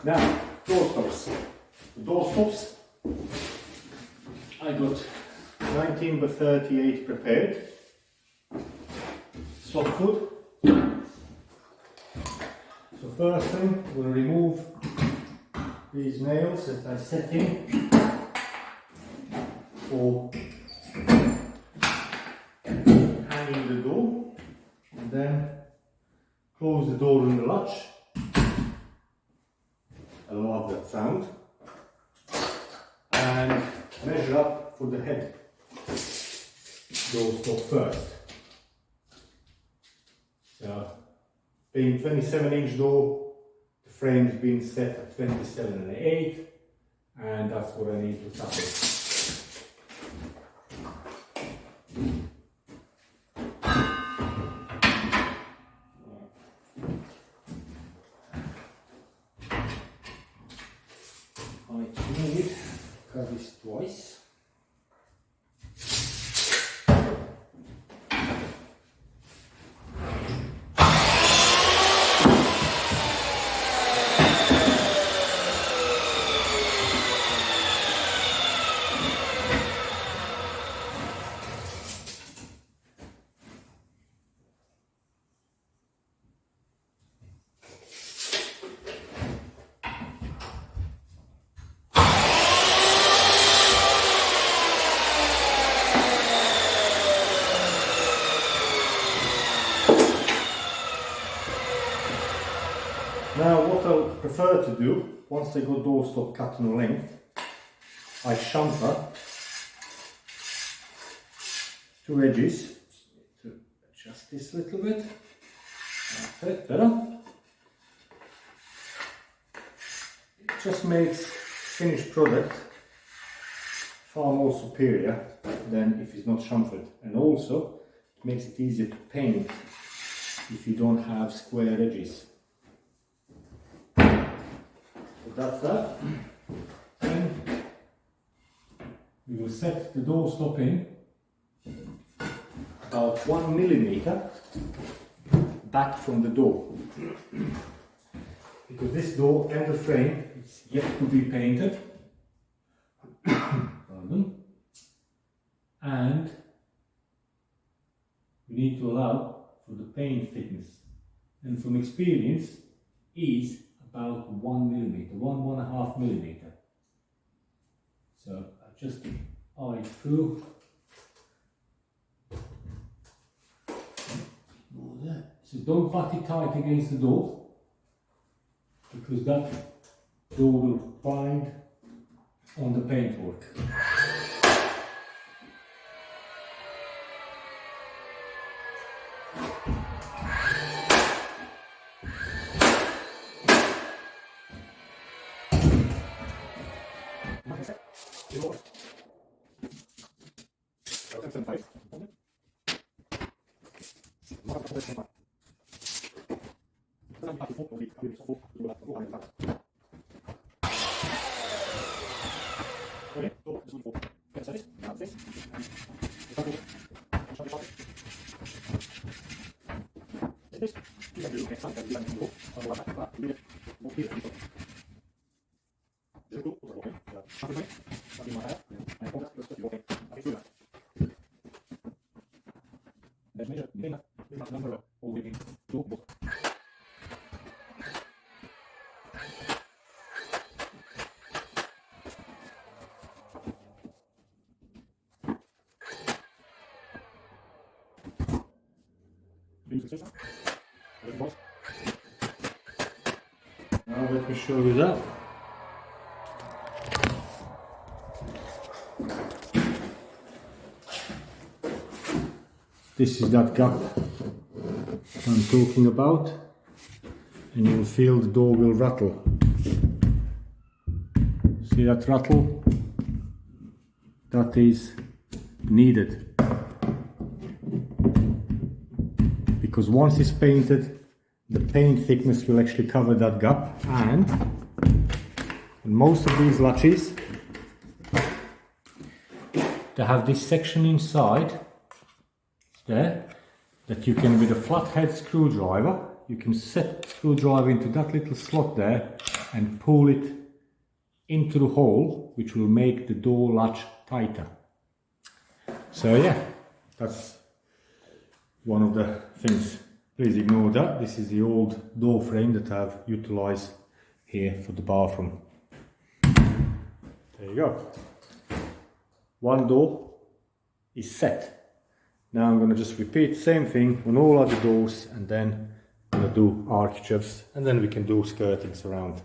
Now, door stops. The door stops, I got 19 by 38 prepared. Softwood. So first thing, we'll remove these nails that I set in for hanging the door, and then close the door in the latch. I love that sound. And measure up for the head door stop first. So, being 27-inch door, the frame's been set at 27 1/8, and that's what I need to tackle. I need cut this twice. Now what I prefer to do, once I got door stop cut in length, I chamfer two edges. To adjust this a little bit. That's it, better. It just makes finished product far more superior than if it's not chamfered, and also it makes it easier to paint if you don't have square edges. So that's that. Then we will set the door stop in about 1 millimeter back from the door, because this door and the frame is yet to be painted. And we need to allow for the paint thickness, and from experience is about 1 millimeter, 1.5 millimeter. So I just eye it through. So don't butt it tight against the door, because that door will bind on the paintwork. Now let me show you that. This is that gap I'm talking about, and you'll feel the door will rattle. See that rattle? That is needed. Because once it's painted, the paint thickness will actually cover that gap, and most of these latches, they have this section inside there that you can, with a flathead screwdriver, you can set the screwdriver into that little slot there and pull it into the hole, which will make the door latch tighter. So yeah, that's one of the things. Please ignore that. This is the old door frame that I've utilized here for the bathroom. There you go. One door is set. Now I'm going to just repeat the same thing on all other doors, and then I'm going to do architraves, and then we can do skirtings around.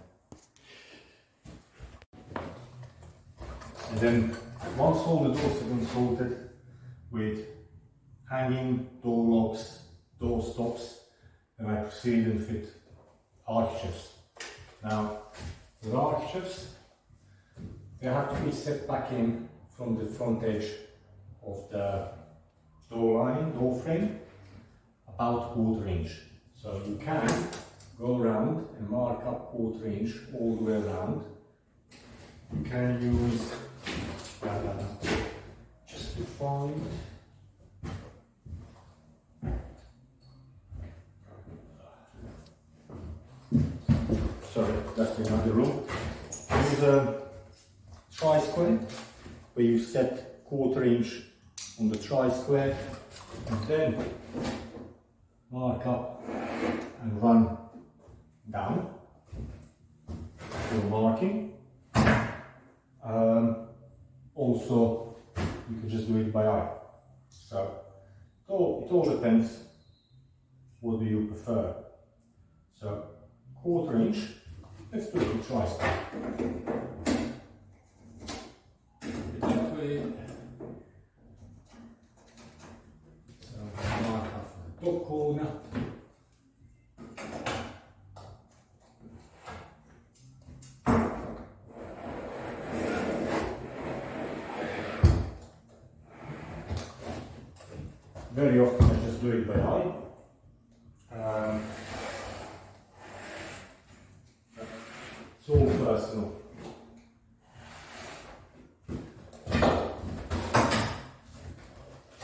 And then once all the doors have been sorted with hanging door locks, door stops, then I proceed and fit architraves. Now with architraves, they have to be set back in from the front edge of the door lining, door frame, about 1/4 inch. So you can go around and mark up 1/4 inch all the way around. You can use just to find sorry, that's another room. Use a tri-square where you set 1/4 inch on the tri-square and then mark up and run down your marking. Also, you can just do it by eye. So it all depends what do you prefer. So 1/4 inch, let's do it with tri-square. That way. So mark up the top corner. Very often I just do it by eye. It's all personal.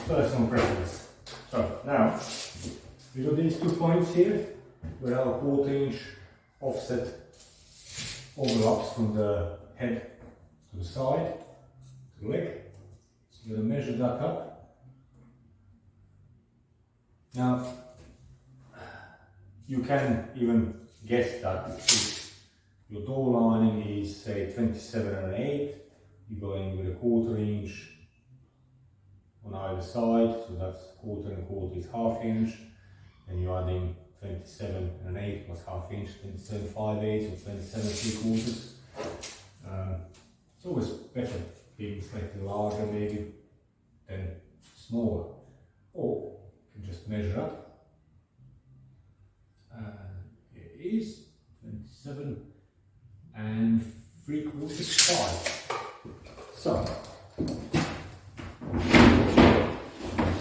Personal preference. So now we got these 2 points here where our 1/4 inch offset overlaps from the head to the side, to the leg. So we're going to measure that up. Now, you can even guess that if your door lining is say 27 1/8, you go in with a 1/4 inch on either side, so that's 1/4 and 1/4 is 1/2 inch, and you add in 27 1/8 plus 1/2 inch, 27 5/8 or 27 3/4. It's always better being slightly larger maybe than smaller. Or you can just measure up. It is 27 3/4 5. So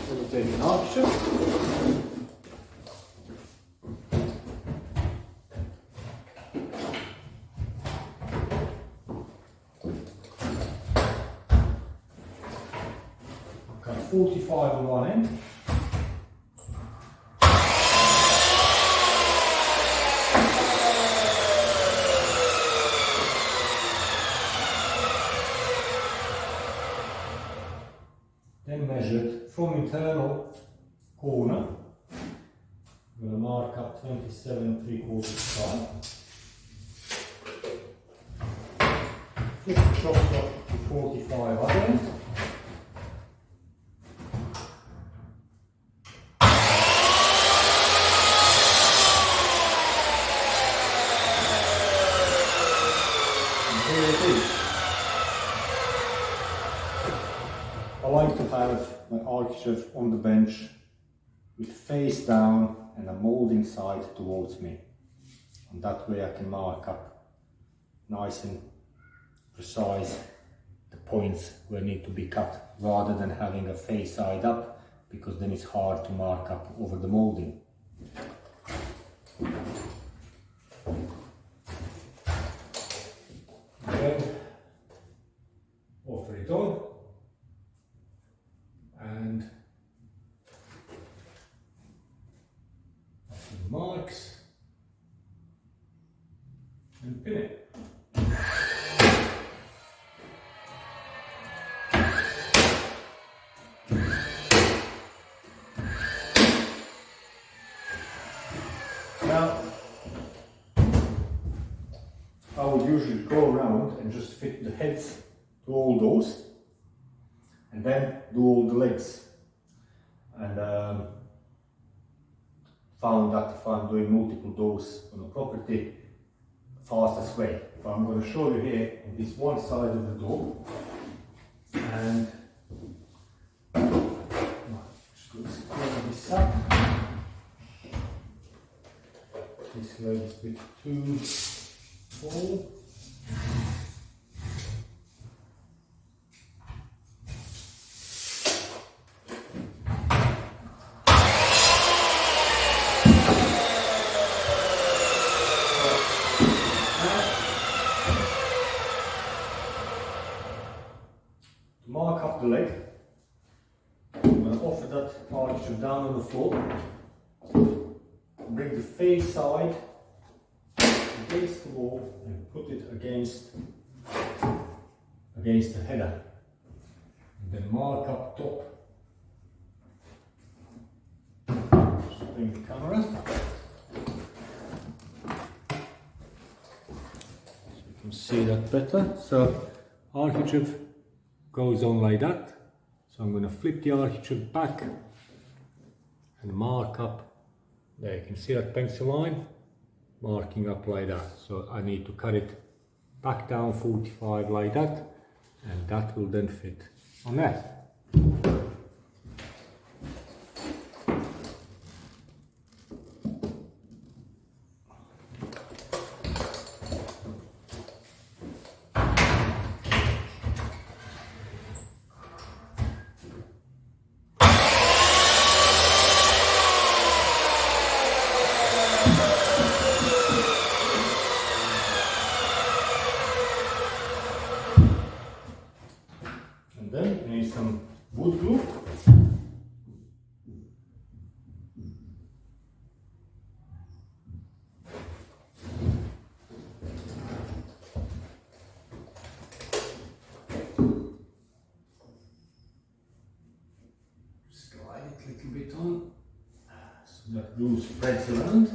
we'll take an architrave. Cut 45 on one end. Then measured from internal corner, I'm going to mark up 27 3/4 5. Flip the chop block to 45 other end. And here it is. I like to have my architrave on the bench with face down and a moulding side towards me, and that way I can mark up nice and precise the points where need to be cut, rather than having a face side up, because then it's hard to mark up over the moulding. Then offer it on. And marks, and pin it. Now, I would usually go around and just fit the heads to all those and then do all the legs. And found that if I'm doing multiple doors on a property, fastest way. But I'm going to show you here on this one side of the door, and just going to secure this up. This leg is a bit too tall. Mark up the leg. I'm going to offer that architrave down on the floor. Bring the face side against the wall and put it against the header. And then mark up top. Just bring the camera. So you can see that better. So architrave goes on like that. So I'm going to flip the architrave back and mark up. There you can see that pencil line marking up like that. So I need to cut it back down 45 like that, and that will then fit on there. Then you need some wood glue. Slide it a little bit on so that glue spreads around.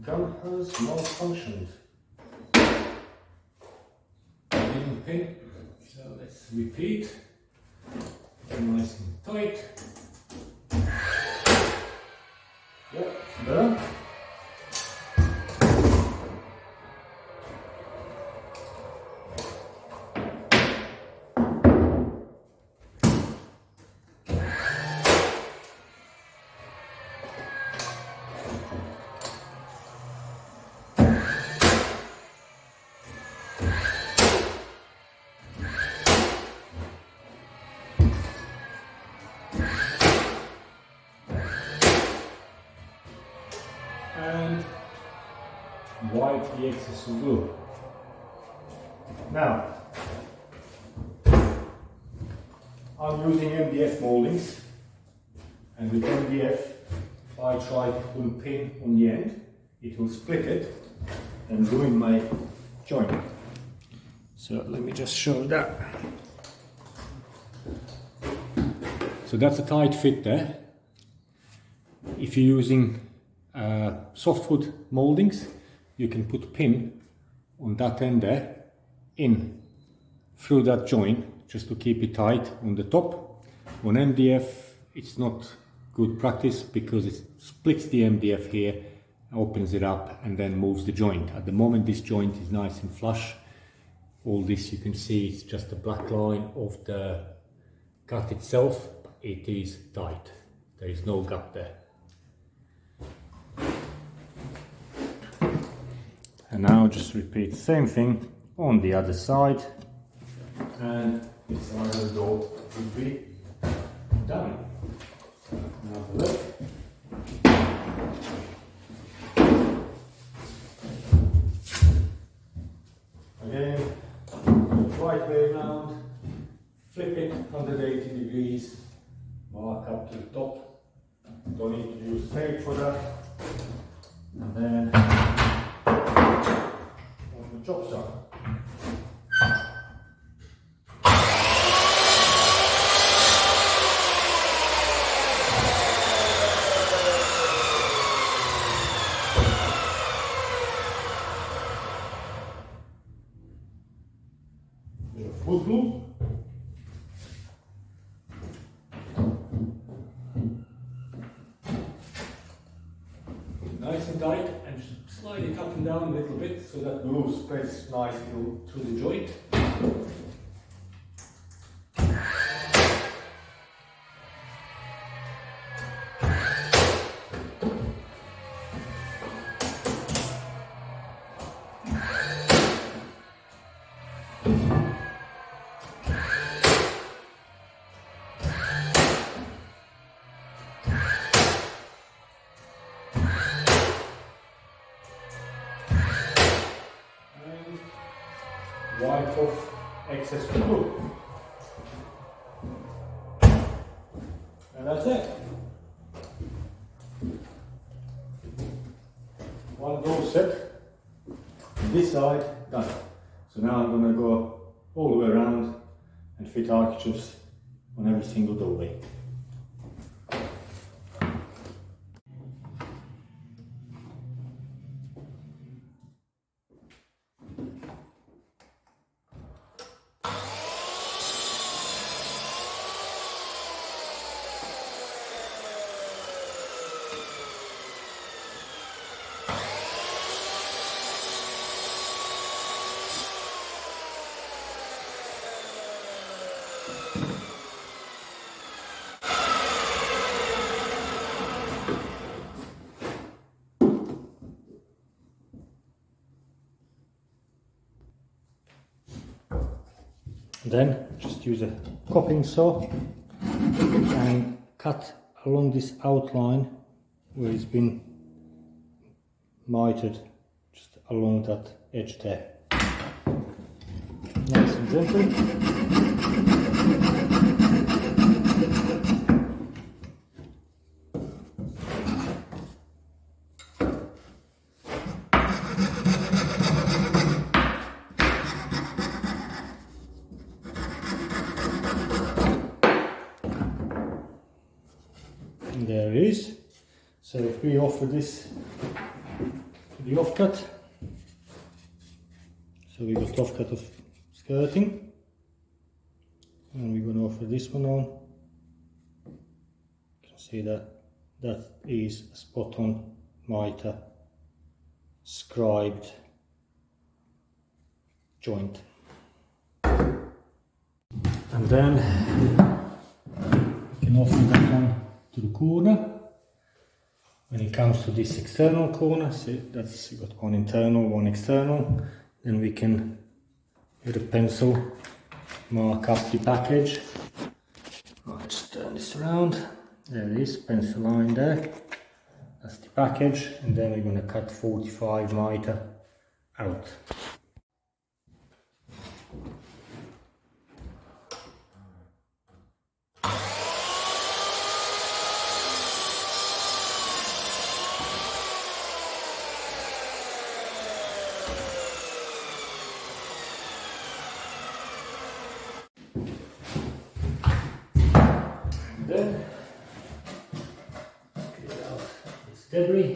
Gun has malfunctioned. Pin. So let's repeat. Nice and tight. Yep, it's done. And wipe the excess of glue. Now, I'm using MDF moldings, and with MDF, if I try to put a pin on the end, it will split it and ruin my joint. So let me just show that. So that's a tight fit there. If you're using softwood moldings, you can put a pin on that end there, in through that joint, just to keep it tight on the top. On MDF, it's not good practice because it splits the MDF here, opens it up, and then moves the joint. At the moment, this joint is nice and flush. All this you can see is just a black line of the cut itself. It is tight. There is no gap there. And now just repeat the same thing on the other side, and this side of the door will be done. So now the left. Again, right way around, flip it 180 degrees, mark up to the top. Don't need to use tape for that. And then on the job side. Foot glue. Nice and tight, and slightly cutting down a little bit so that glue spreads nicely through the joint. Wipe off excess glue. And that's it. One glue set. This side done. So now I'm going to go all the way around and fit architraves on every single doorway. Then just use a coping saw and cut along this outline where it's been mitered, just along that edge there. Nice and gently. And there it is. So if we offer this to the offcut, so we got offcut of skirting, and we're going to offer this one on. You can see that that is a spot on mitre scribed joint. And then we can offer that one to the corner. When it comes to this external corner, see that's you got one internal, one external, then we can with a pencil mark up the package. Let's turn this around. There it is, pencil line there. That's the package, and then we're going to cut 45 mitre out. Then clear out this debris,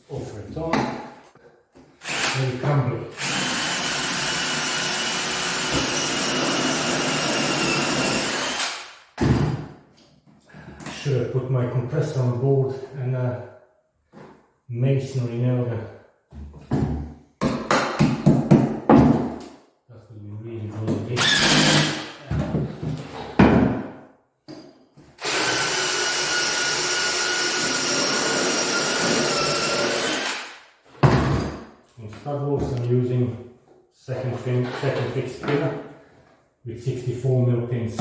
offer it on, very crumbly. Should have put my compressor on board and a masonry nail gun. That would be really good. Stud walls I'm using second fixed pillar with 64mm pins.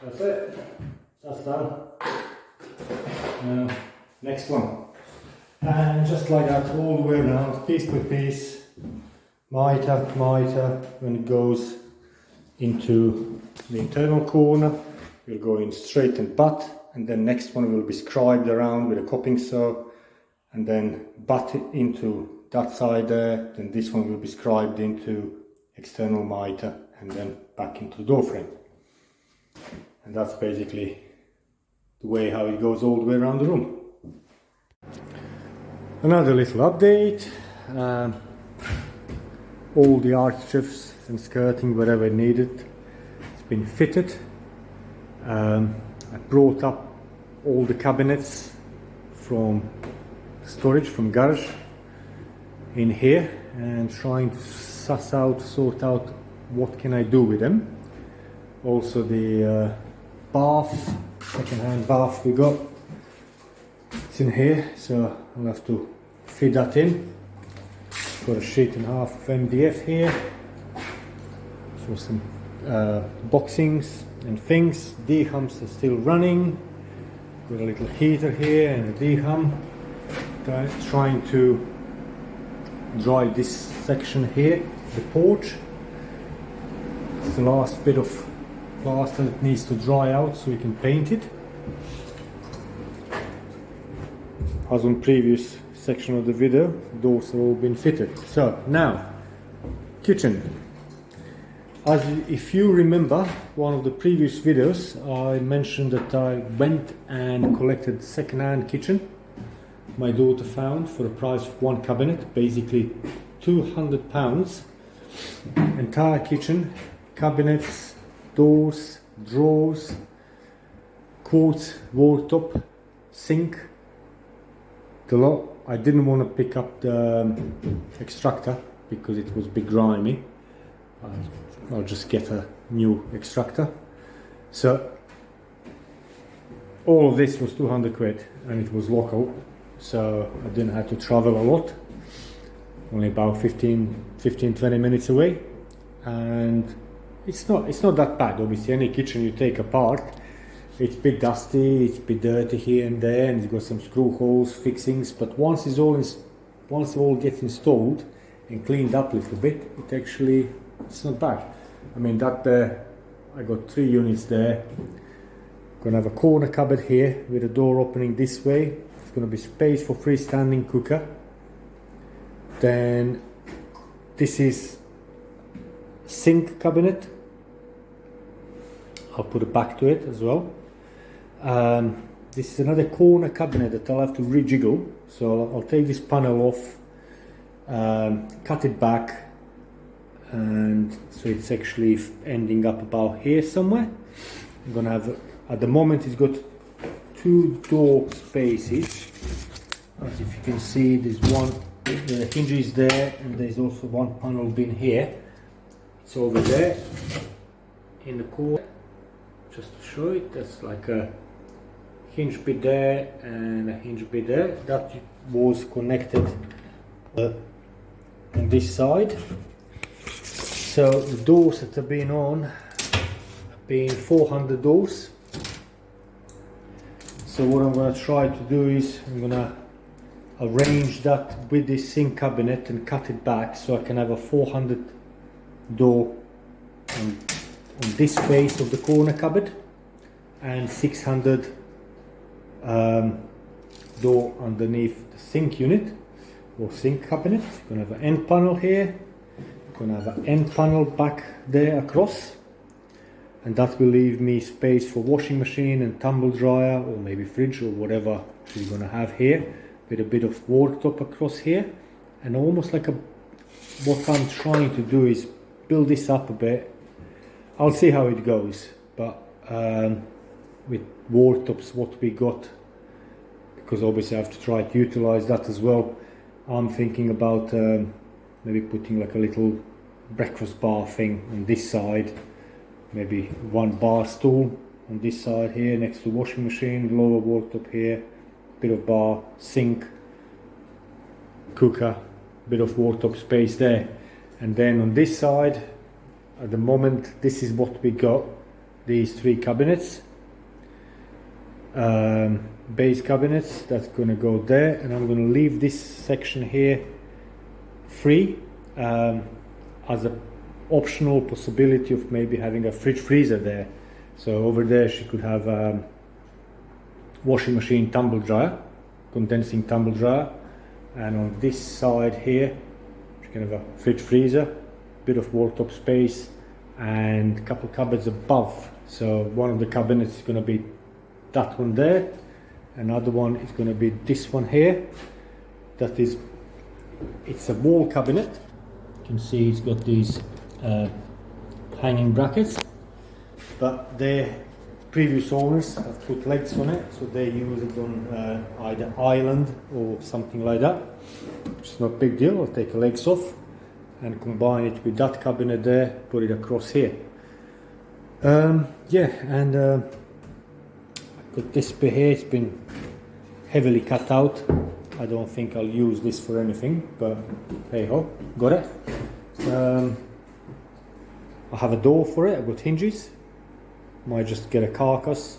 That's it. That's done. Next one. And just like that, all the way around, piece by piece, mitre, when it goes into the internal corner, we'll go in straight and butt, and then next one will be scribed around with a coping saw, and then butt it into that side there, then this one will be scribed into external mitre, and then back into the door frame. And that's basically the way how it goes all the way around the room. Another little update, all the architraves and skirting wherever needed, it's been fitted. I brought up all the cabinets from storage, from garage, in here, and trying to sort out what can I do with them. Also the bath, second-hand bath we got, it's in here, so I'll have to fit that in. Got a sheet and a half of MDF here for some boxings and things. D-humps are still running. Got a little heater here and a D-hum. Trying to dry this section here, the porch. It's the last bit of plaster that needs to dry out so we can paint it. As on previous section of the video, doors have all been fitted. So now, kitchen. If you remember one of the previous videos, I mentioned that I went and collected second-hand kitchen. My daughter found for the price of one cabinet, basically £200. Entire kitchen, cabinets, doors, drawers, quartz wall-top, sink, the lot. I didn't want to pick up the extractor because it was a bit grimy. I'll just get a new extractor. So all of this was 200 quid and it was local, so I didn't have to travel a lot, only about 15-20 minutes away. And it's not that bad. Obviously any kitchen you take apart, it's a bit dusty, it's a bit dirty here and there, and it's got some screw holes, fixings, but once it all gets installed and cleaned up a little bit, it's not bad. I mean, that there, I got 3 units there. Gonna have a corner cupboard here with a door opening this way. It's gonna be space for freestanding cooker. Then this is sink cabinet. I'll put a back to it as well. This is another corner cabinet that I'll have to rejiggle. So I'll take this panel off, cut it back, and so it's actually ending up about here somewhere. I'm gonna have, at the moment it's got 2 door spaces. As if you can see, there's one, the hinge is there, and there's also one panel bin here. It's over there in the corner. Just to show it, that's like a hinge bit there and a hinge bit there. That was connected on this side. So the doors that have been on have been 400 doors. So what I'm going to try to do is I'm going to arrange that with this sink cabinet and cut it back so I can have a 400 door on this face of the corner cupboard and 600 door underneath the sink unit or sink cabinet. Gonna have an end panel here, gonna have an end panel back there across, and that will leave me space for washing machine and tumble dryer or maybe fridge or whatever we're gonna have here, with a bit of worktop across here. And almost like what I'm trying to do is build this up a bit. I'll see how it goes, but with worktops what we got, because obviously I have to try to utilize that as well. I'm thinking about maybe putting like a little breakfast bar thing on this side, maybe one bar stool on this side here next to washing machine, lower worktop here, bit of bar, sink, cooker, bit of worktop space there. And then on this side, at the moment, this is what we got, these 3 cabinets. base cabinets. That's gonna go there, and I'm gonna leave this section here free as a optional possibility of maybe having a fridge freezer there. So over there she could have washing machine, tumble dryer, condensing tumble dryer, and on this side here she can have a fridge freezer, bit of wall top space, and a couple of cupboards above. So one of the cabinets is going to be that one there, another one is going to be this one here. That is, it's a wall cabinet. You can see it's got these hanging brackets, but their previous owners have put legs on it, so they use it on either island or something like that. It's not a big deal. I'll take the legs off and combine it with that cabinet there, put it across here. Yeah, and I've got this bit here. It's been heavily cut out. I don't think I'll use this for anything, but hey ho, got it. I have a door for it. I've got hinges. Might just get a carcass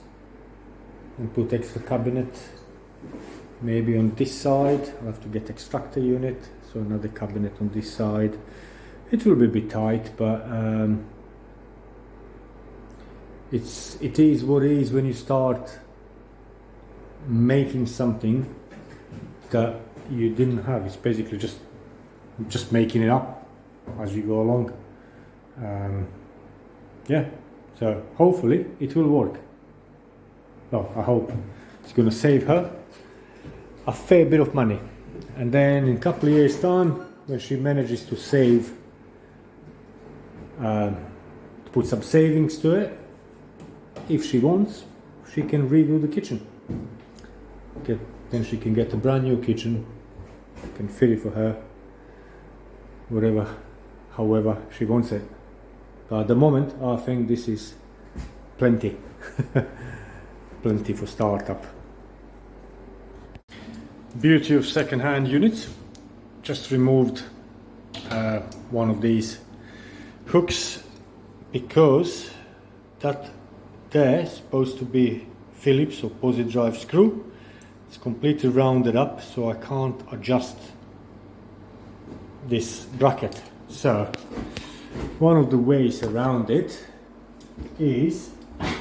and put extra cabinet maybe on this side. I'll have to get extractor unit, so another cabinet on this side. It will be a bit tight, but it is what it is when you start making something that you didn't have. It's basically just making it up as you go along. Yeah, so hopefully it will work. No, I hope it's going to save her a fair bit of money, and then in a couple of years time, when she manages to save, to put some savings to it, if she wants, she can redo the kitchen. Then she can get a brand new kitchen, can fit it for her, whatever, however she wants it. But at the moment, I think this is plenty, plenty for startup. Beauty of second-hand units. Just removed one of these hooks, because that there is supposed to be Phillips or positive drive screw. It's completely rounded up, so I can't adjust this bracket. So one of the ways around it is I'm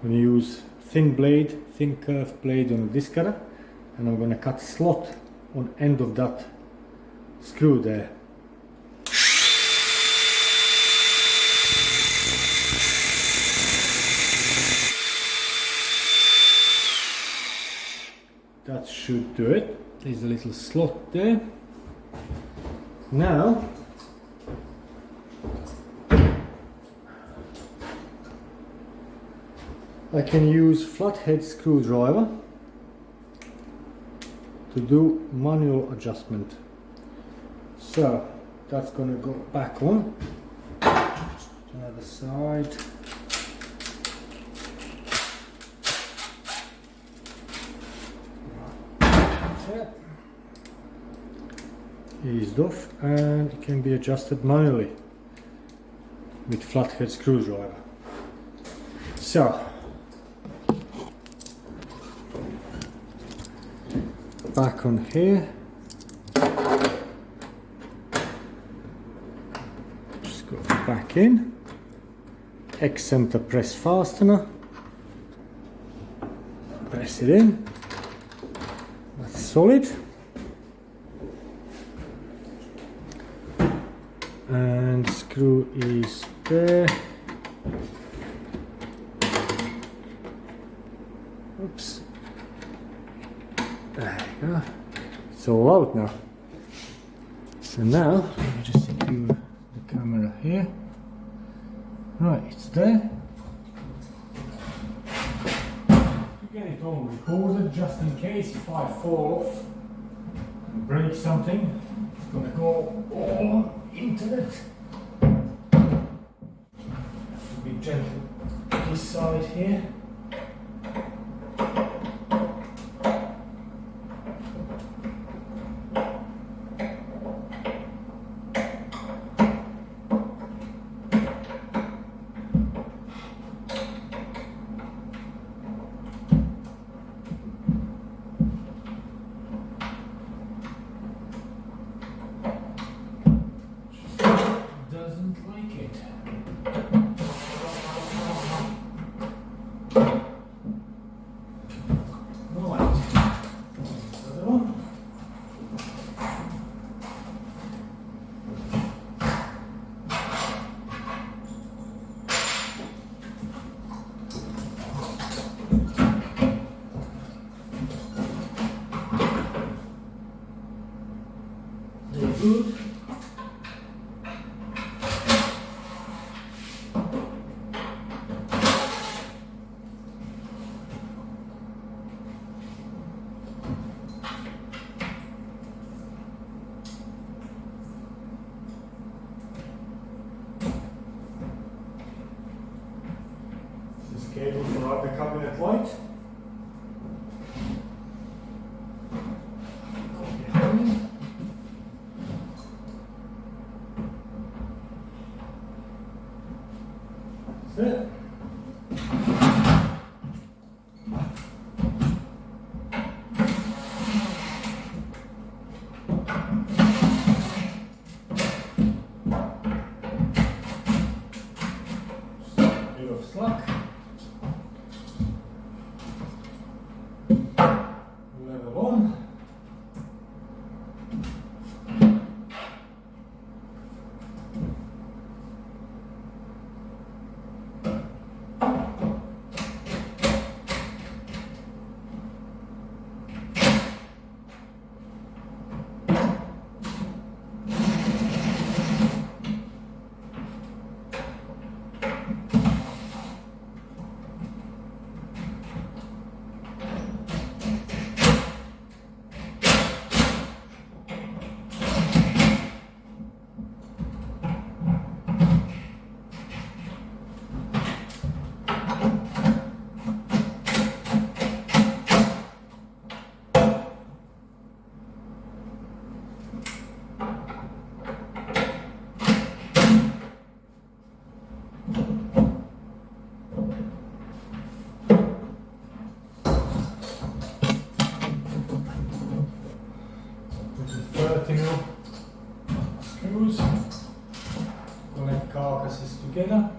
going to use thin curved blade on a disc cutter, and I'm going to cut slot on end of that screw there. That should do it. There's a little slot there. Now I can use flathead screwdriver to do manual adjustment. So that's going to go back on. Just to the other side. Eased off, and it can be adjusted manually with flathead screwdriver. So back on here, just go back in, X-center press fastener, press it in, that's solid. And screw is there. Oops. There you go. It's all out now. So now, let me just secure the camera here. Right, it's there. Get it all recorded just in case if I fall off and break something. It's gonna go all into it. Be gentle this side here. good. This is cable for the cabinet light. That's it. Bit of slack. Level on. Vertical screws, connect carcasses together.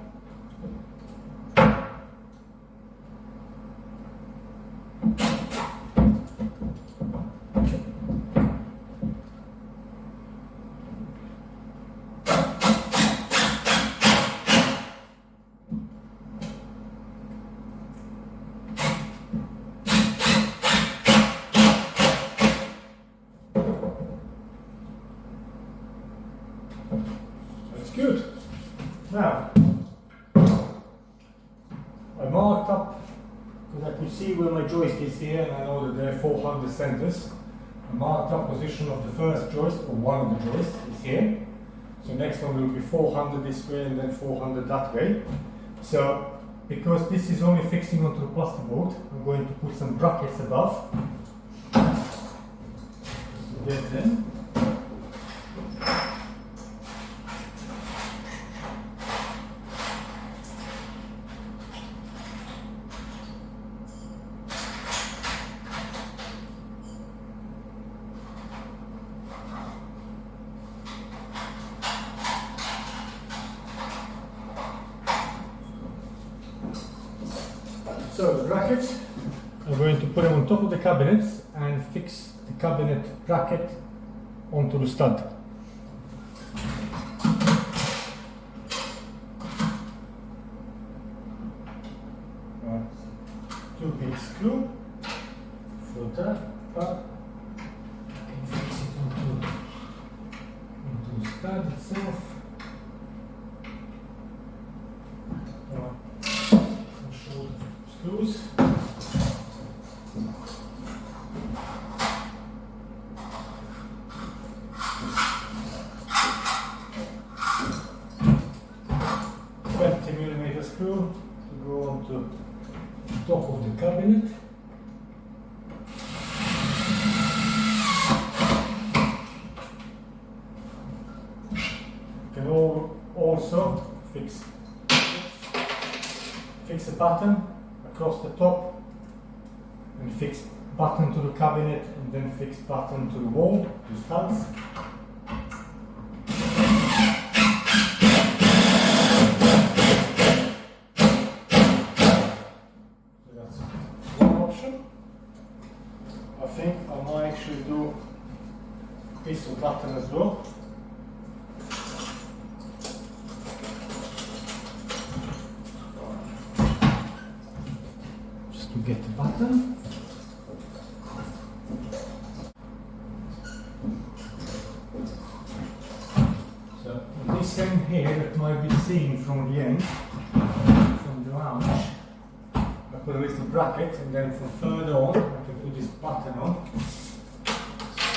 That's good. Now, I marked up, because I could see where my joist is here, and I know that there are 400 centers. I marked up position of the first joist, or one of the joists is here. So next one will be 400 this way and then 400 that way. So, because this is only fixing onto the plasterboard, I'm going to put some brackets above. So get them. So the brackets, I'm going to put them on top of the cabinets and fix the cabinet bracket onto the stud. Two big screw for that, but I can fix it onto the stud itself. Screws. $20mm screw to go onto the top of the cabinet. You can also fix a button across the top and fix button to the cabinet and then fix button to the wall, the studs. So that's one option. I think I might actually do this button as well. To get the button. in here that might be seen from the end, from the lounge. I put a little bracket, and then from further on I can put this button on.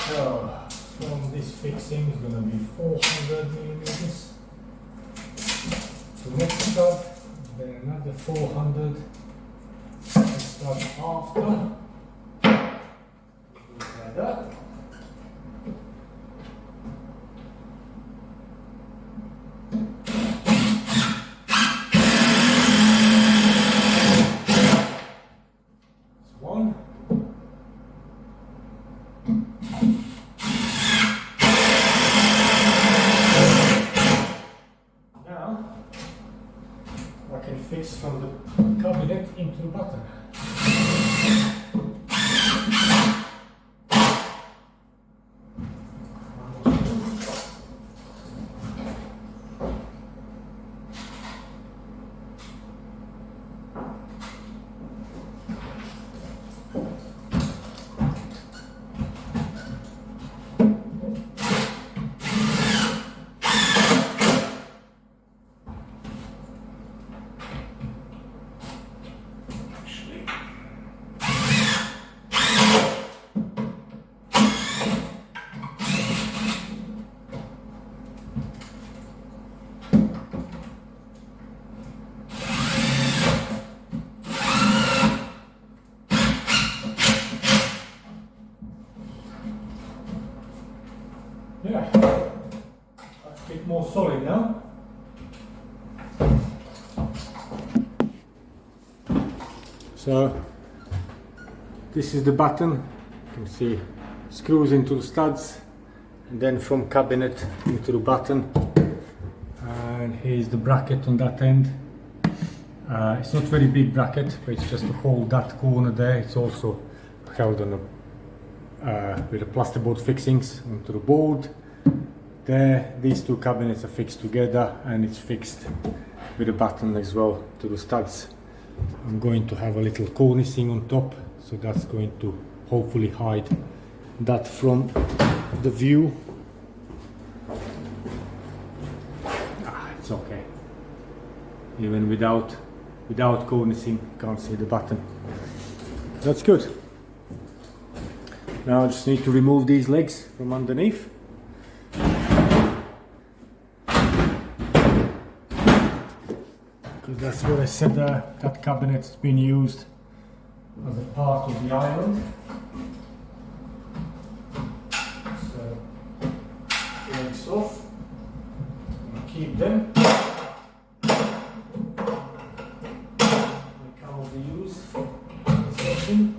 So from this fixing is going to be 400 millimeters to next stud, then another 400 stud after. Like that. One. Now I can fix from the cabinet into the button. Yeah, that's a bit more solid now. So this is the button. You can see screws into the studs, and then from cabinet into the button. And here's the bracket on that end. It's not very big bracket, but it's just to hold that corner there. It's also held on a with the plasterboard fixings onto the board. There, these two cabinets are fixed together, and it's fixed with a button as well to the studs. I'm going to have a little cornicing on top, so that's going to hopefully hide that from the view. It's okay. Even without cornicing, you can't see the button. That's good. Now I just need to remove these legs from underneath. Because that's what I said, that cabinet's been used as a part of the island. So, legs off, and keep them. I can't be used for the session.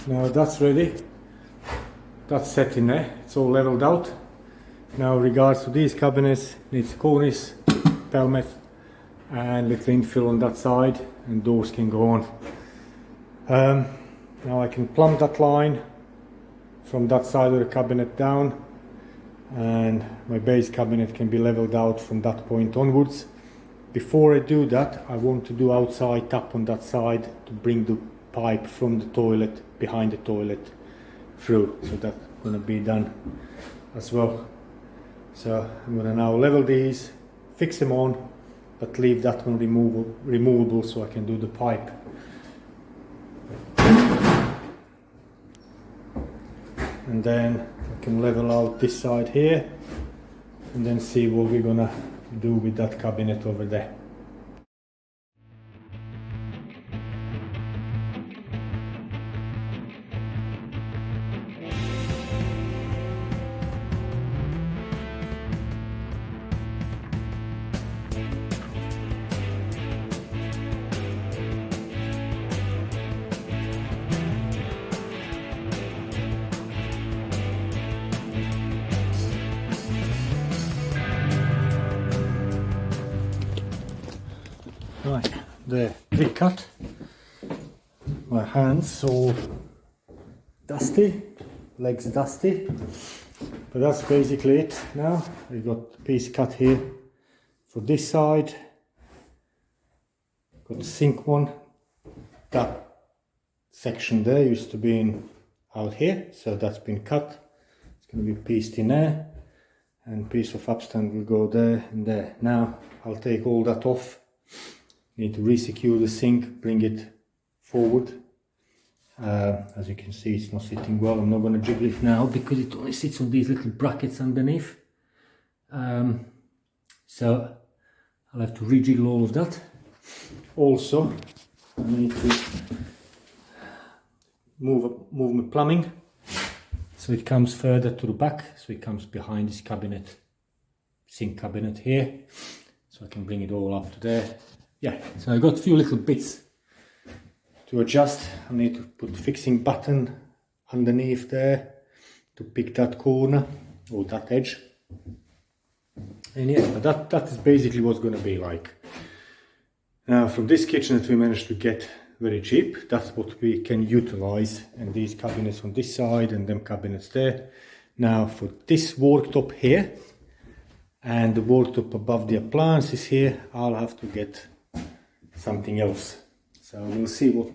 Now that's ready, that's set in there, it's all leveled out. Now in regards to these cabinets, needs cornice, pelmet and little infill on that side, and doors can go on. Now I can plumb that line from that side of the cabinet down, and my base cabinet can be leveled out from that point onwards. Before I do that, I want to do outside tap on that side to bring the pipe from the toilet, behind the toilet, through. So that's going to be done as well. So I'm going to now level these, fix them on, but leave that one removable so I can do the pipe. And then I can level out this side here and then see what we're gonna do with that cabinet over there. Right, the pre-cut. My hands all dusty, legs dusty, but that's basically it now. We got a piece cut here for this side. Got the sink one. That section there used to be out here, so that's been cut. It's going to be pieced in there, and piece of upstand will go there and there. Now I'll take all that off. Need to re-secure the sink, bring it forward. As you can see, it's not sitting well. I'm not going to jiggle it now because it only sits on these little brackets underneath. So I'll have to rejiggle all of that. Also, I need to move my plumbing so it comes further to the back, so it comes behind this cabinet, sink cabinet here, so I can bring it all up to there. Yeah, so I got a few little bits to adjust. I need to put the fixing button underneath there to pick that corner or that edge. And yeah, but that is basically what's going to be like. Now from this kitchen that we managed to get very cheap, that's what we can utilize, and these cabinets on this side and them cabinets there. Now for this worktop here and the worktop above the appliances here, I'll have to get something else. So we'll see what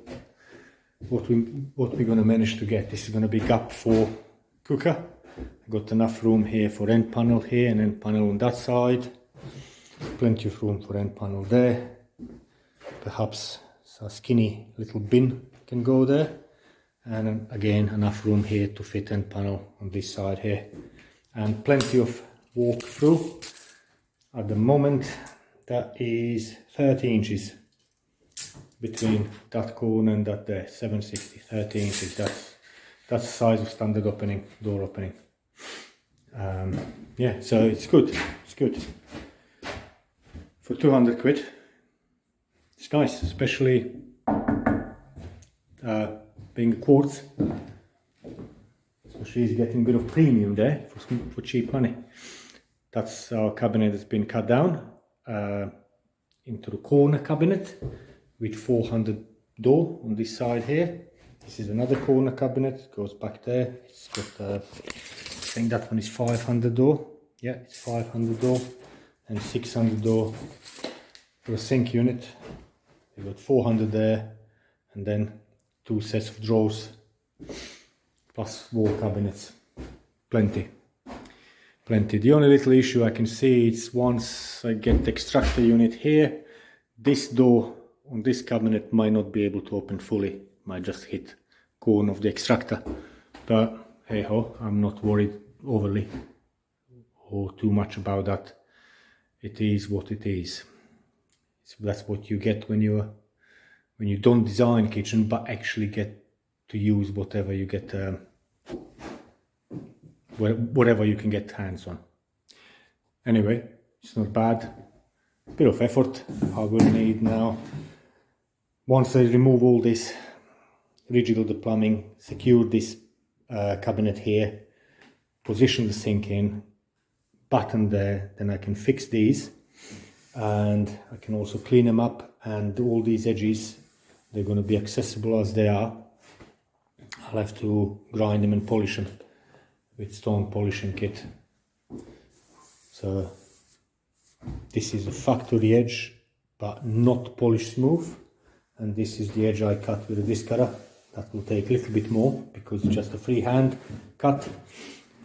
we're going to manage to get. This is going to be gap for cooker. I got enough room here for end panel here and end panel on that side. Plenty of room for end panel there. Perhaps a skinny little bin can go there. And again, enough room here to fit end panel on this side here. And plenty of walk through. At the moment, that is 30 inches between that corner and that there. 760, 30 inches. That's the size of standard opening, door opening. Yeah, so it's good. It's good. For 200 quid. It's nice, especially being quartz. So she's getting a bit of premium there for cheap money. That's our cabinet that's been cut down into the corner cabinet with 400 door on this side here. This is another corner cabinet, it goes back there. It's got, I think that one is 500 door. Yeah, it's 500 door and 600 door for a sink unit. You've got 400 there, and then 2 sets of drawers plus wall cabinets. Plenty. The only little issue I can see is once I get the extractor unit here, this door on this cabinet might not be able to open fully. Might just hit corner of the extractor. But hey ho, I'm not worried overly or too much about that. It is what it is. So that's what you get when you don't design kitchen but actually get to use whatever you get, whatever you can get hands on. Anyway, it's not bad. Bit of effort I will need now. Once I remove all this, rejiggle the plumbing, secure this cabinet here, position the sink in, button there, then I can fix these. And I can also clean them up, and all these edges, they're going to be accessible as they are. I'll have to grind them and polish them with stone polishing kit. So this is a factory edge but not polished smooth, and this is the edge I cut with a disc cutter. That will take a little bit more because it's just a freehand cut,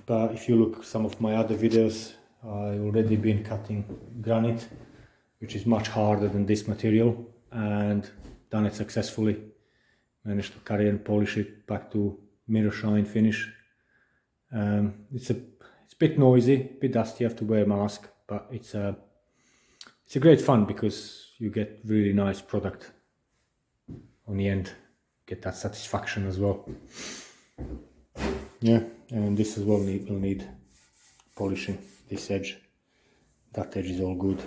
but if you look at some of my other videos, I've already been cutting granite, which is much harder than this material, and done it successfully. Managed to carry and polish it back to mirror shine finish. It's a bit noisy, a bit dusty, you have to wear a mask, but it's a great fun because you get really nice product on the end, get that satisfaction as well. Yeah, and this as well will need polishing, this edge, that edge is all good.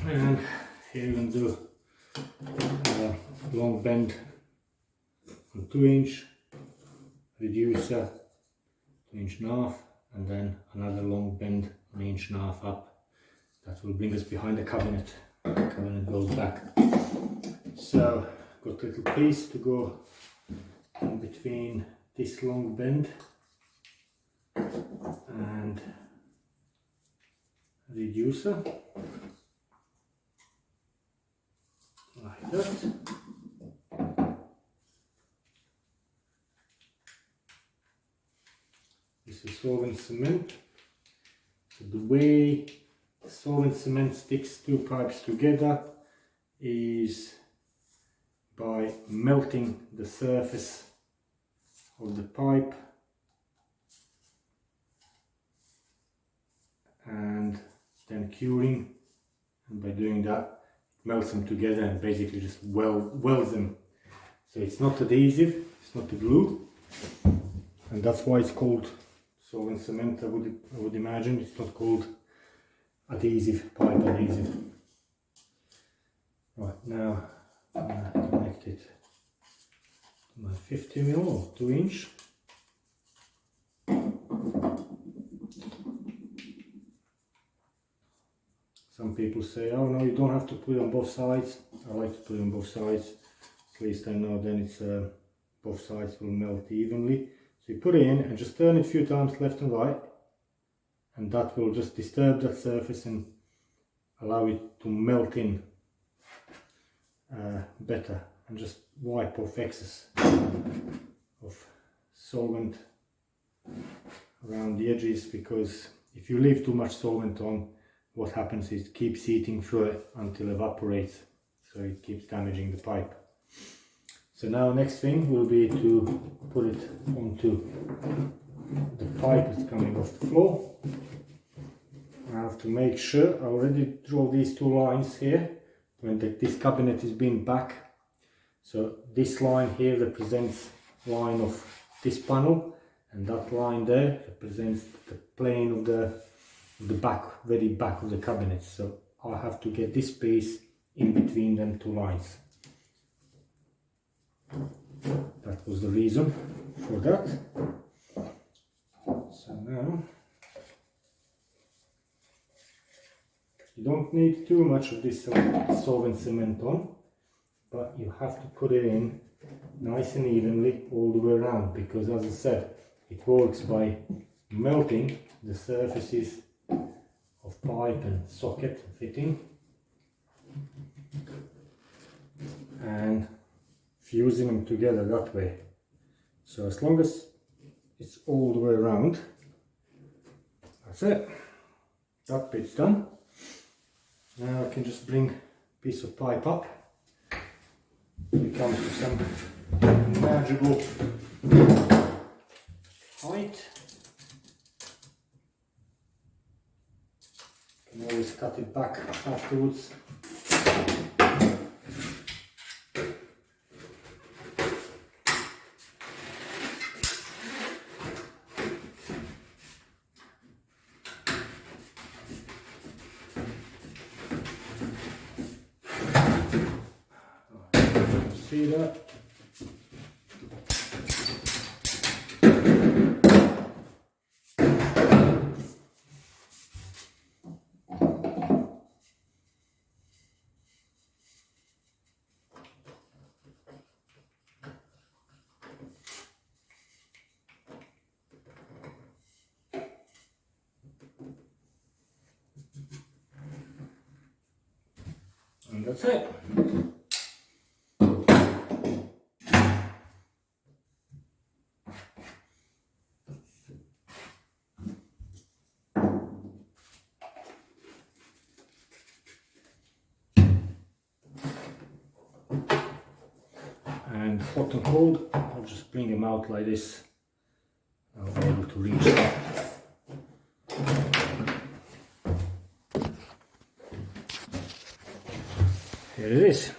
And here we're going to do a long bend on 2-inch, reducer 1.5 inch, and then another long bend 1.5 inch up. That will bring us behind the cabinet. The cabinet goes back. So got a little piece to go in between this long bend and reducer, like that. This is solvent cement. So the way the solvent cement sticks two pipes together is by melting the surface of the pipe and then curing, and by doing that it melts them together and basically just welds them. So it's not adhesive, it's not a glue, and that's why it's called solvent cement. I would imagine it's not called adhesive, pipe adhesive. Right, now I'm going to connect it to my 50mm or 2-inch. Some people say, oh no, you don't have to put it on both sides. I like to put it on both sides, at least I know then it's both sides will melt evenly. So you put it in and just turn it a few times left and right, and that will just disturb that surface and allow it to melt in better, and just wipe off excess of solvent around the edges, because if you leave too much solvent on, what happens is it keeps eating through it until it evaporates, so it keeps damaging the pipe. So now next thing will be to put it onto the pipe that's coming off the floor. I have to make sure I already draw these two lines here when this cabinet is being back. So this line here represents line of this panel, and that line there represents the plane of the back, very back of the cabinet. So I have to get this piece in between them two lines. That was the reason for that. So now you don't need too much of this solvent cement on, but you have to put it in nice and evenly all the way around, because as I said, it works by melting the surfaces of pipe and socket fitting and fusing them together that way. So as long as it's all the way around, that's it. That bit's done. Now I can just bring a piece of pipe up. It comes to some manageable height. You can always cut it back afterwards. See that? And that's it. And hot and cold. I'll just bring them out like this. I'll be able to reach them. Here it is.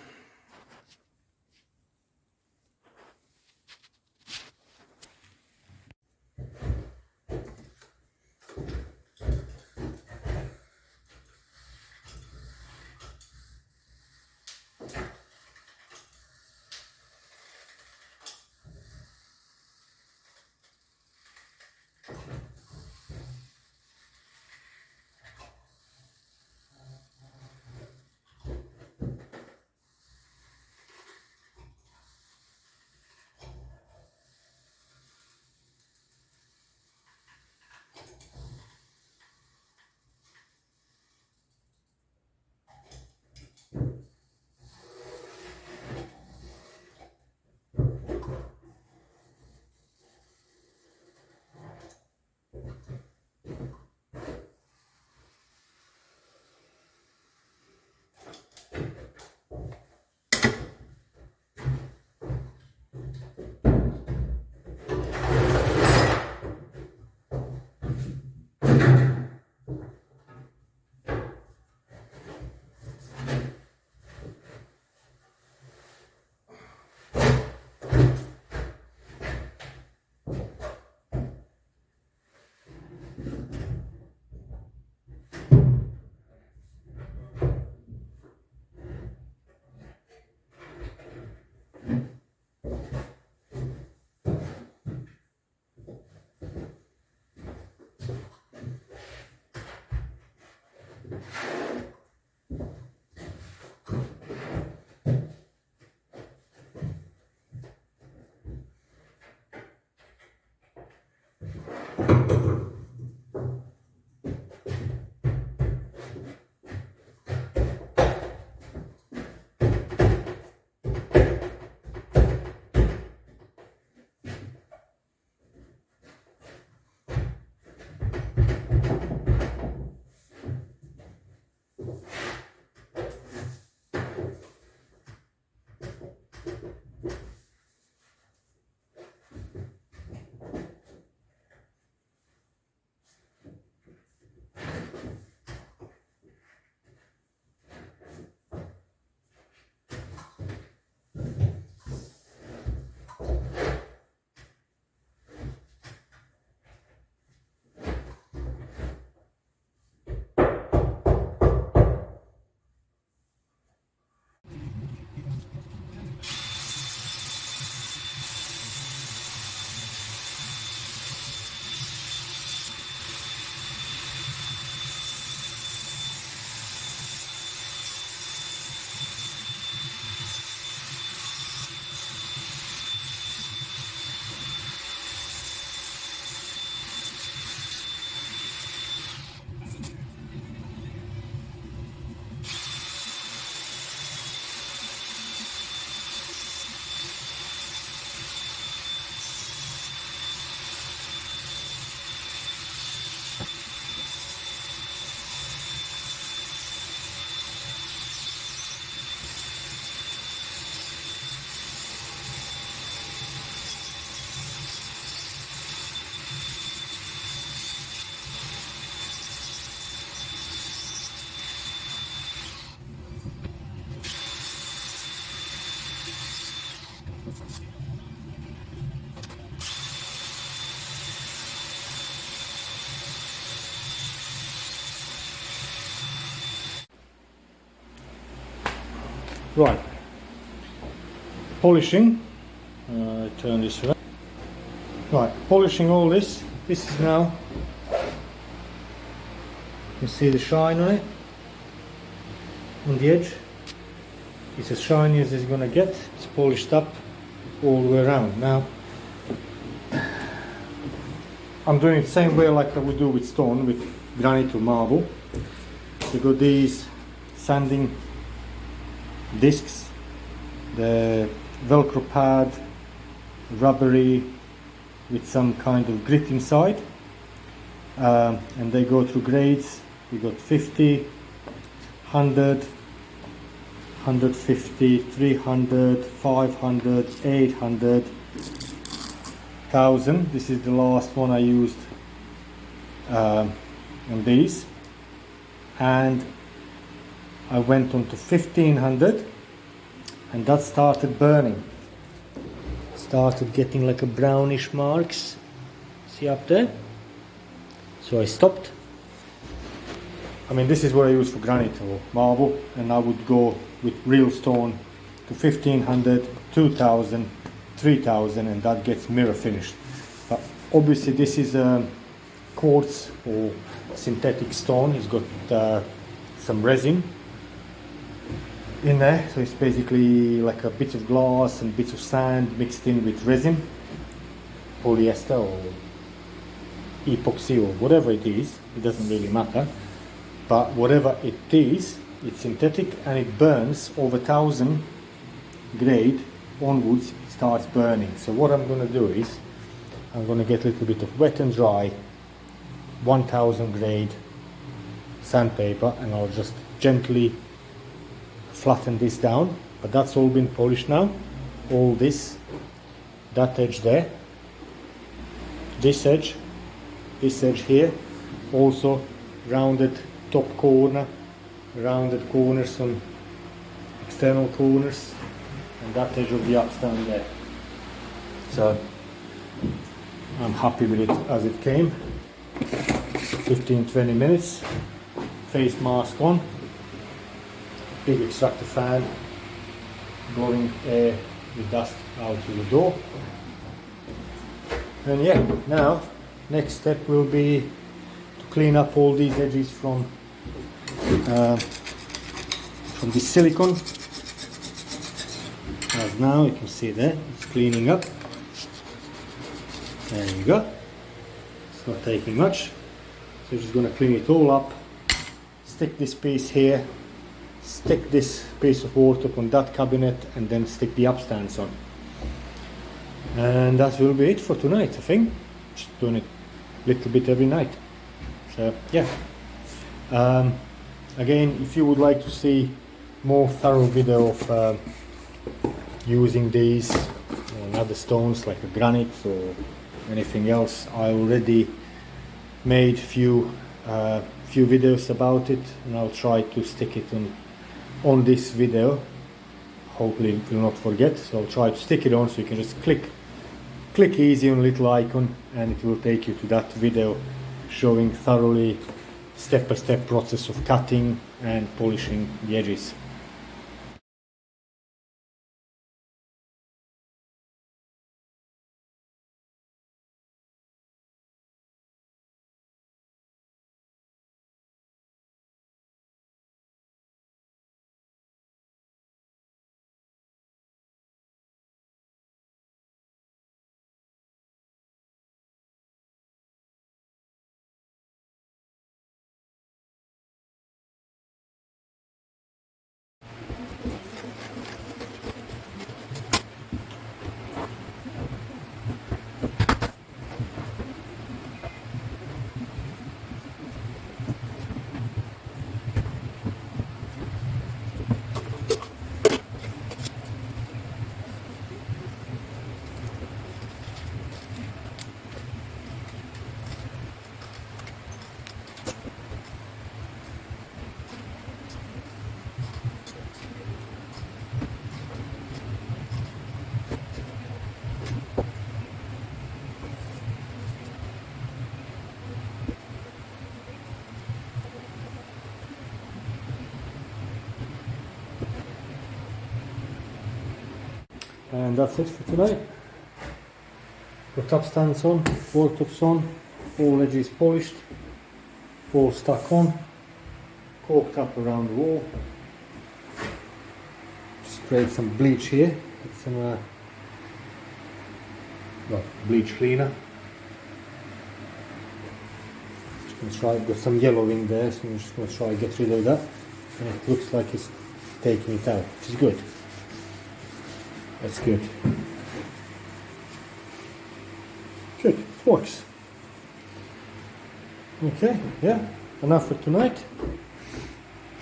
Right, polishing, turn this around. Right, polishing all this. This is now, you see the shine on it, on the edge. It's as shiny as it's gonna get. It's polished up all the way around. Now, I'm doing it the same way like I would do with stone, with granite or marble. You got these sanding discs, the velcro pad, rubbery with some kind of grit inside, and they go through grades. We got 50, 100, 150, 300, 500, 800, 1000. This is the last one I used on these, and I went on to 1500, and that started burning. Started getting like a brownish marks, see up there? So I stopped. I mean, this is what I use for granite or marble, and I would go with real stone to 1500, 2000, 3000, and that gets mirror finished. But obviously this is a quartz or synthetic stone. It's got some resin in there, so it's basically like a bit of glass and bits of sand mixed in with resin, polyester or epoxy or whatever it is, it doesn't really matter. But whatever it is, it's synthetic and it burns over 1000 grade onwards, it starts burning. So what I'm going to do is I'm going to get a little bit of wet and dry 1000 grade sandpaper, and I'll just gently flatten this down. But that's all been polished now. All this, that edge there, this edge here, also rounded top corner, rounded corners on external corners, and that edge of the upstand there. So I'm happy with it as it came. 15-20 minutes, face mask on, big extractor fan, blowing air with dust out to the door. And yeah, now next step will be to clean up all these edges from the silicone. As now you can see there, it's cleaning up. There you go. It's not taking much. So just going to clean it all up. Stick this piece here. Stick this piece of worktop on that cabinet, and then stick the upstands on. And that will be it for tonight, I think. Just doing it a little bit every night. So yeah. Again, if you would like to see more thorough video of using these and other stones like a granite or anything else, I already made few videos about it, and I'll try to stick it on this video. Hopefully it will not forget, so I'll try to stick it on so you can just click easy on a little icon, and it will take you to that video showing thoroughly step-by-step process of cutting and polishing the edges. And that's it for tonight. Got top stands on, worktops on, all edges polished, all stuck on, corked up around the wall. Sprayed some bleach here, with some bleach cleaner. Just going to try, got some yellow in there, so I'm just going to try and get rid of that. And it looks like it's taking it out, which is good. That's good. Good, it works. Okay, yeah, enough for tonight.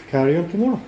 Carry on tomorrow.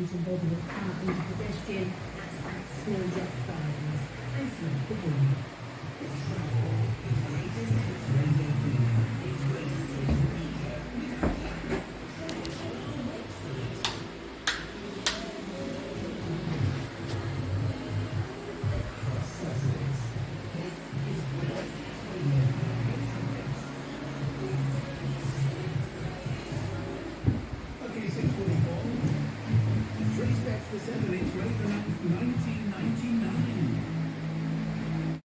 activities involving a car and a pedestrian at snowdrop gardens and some of the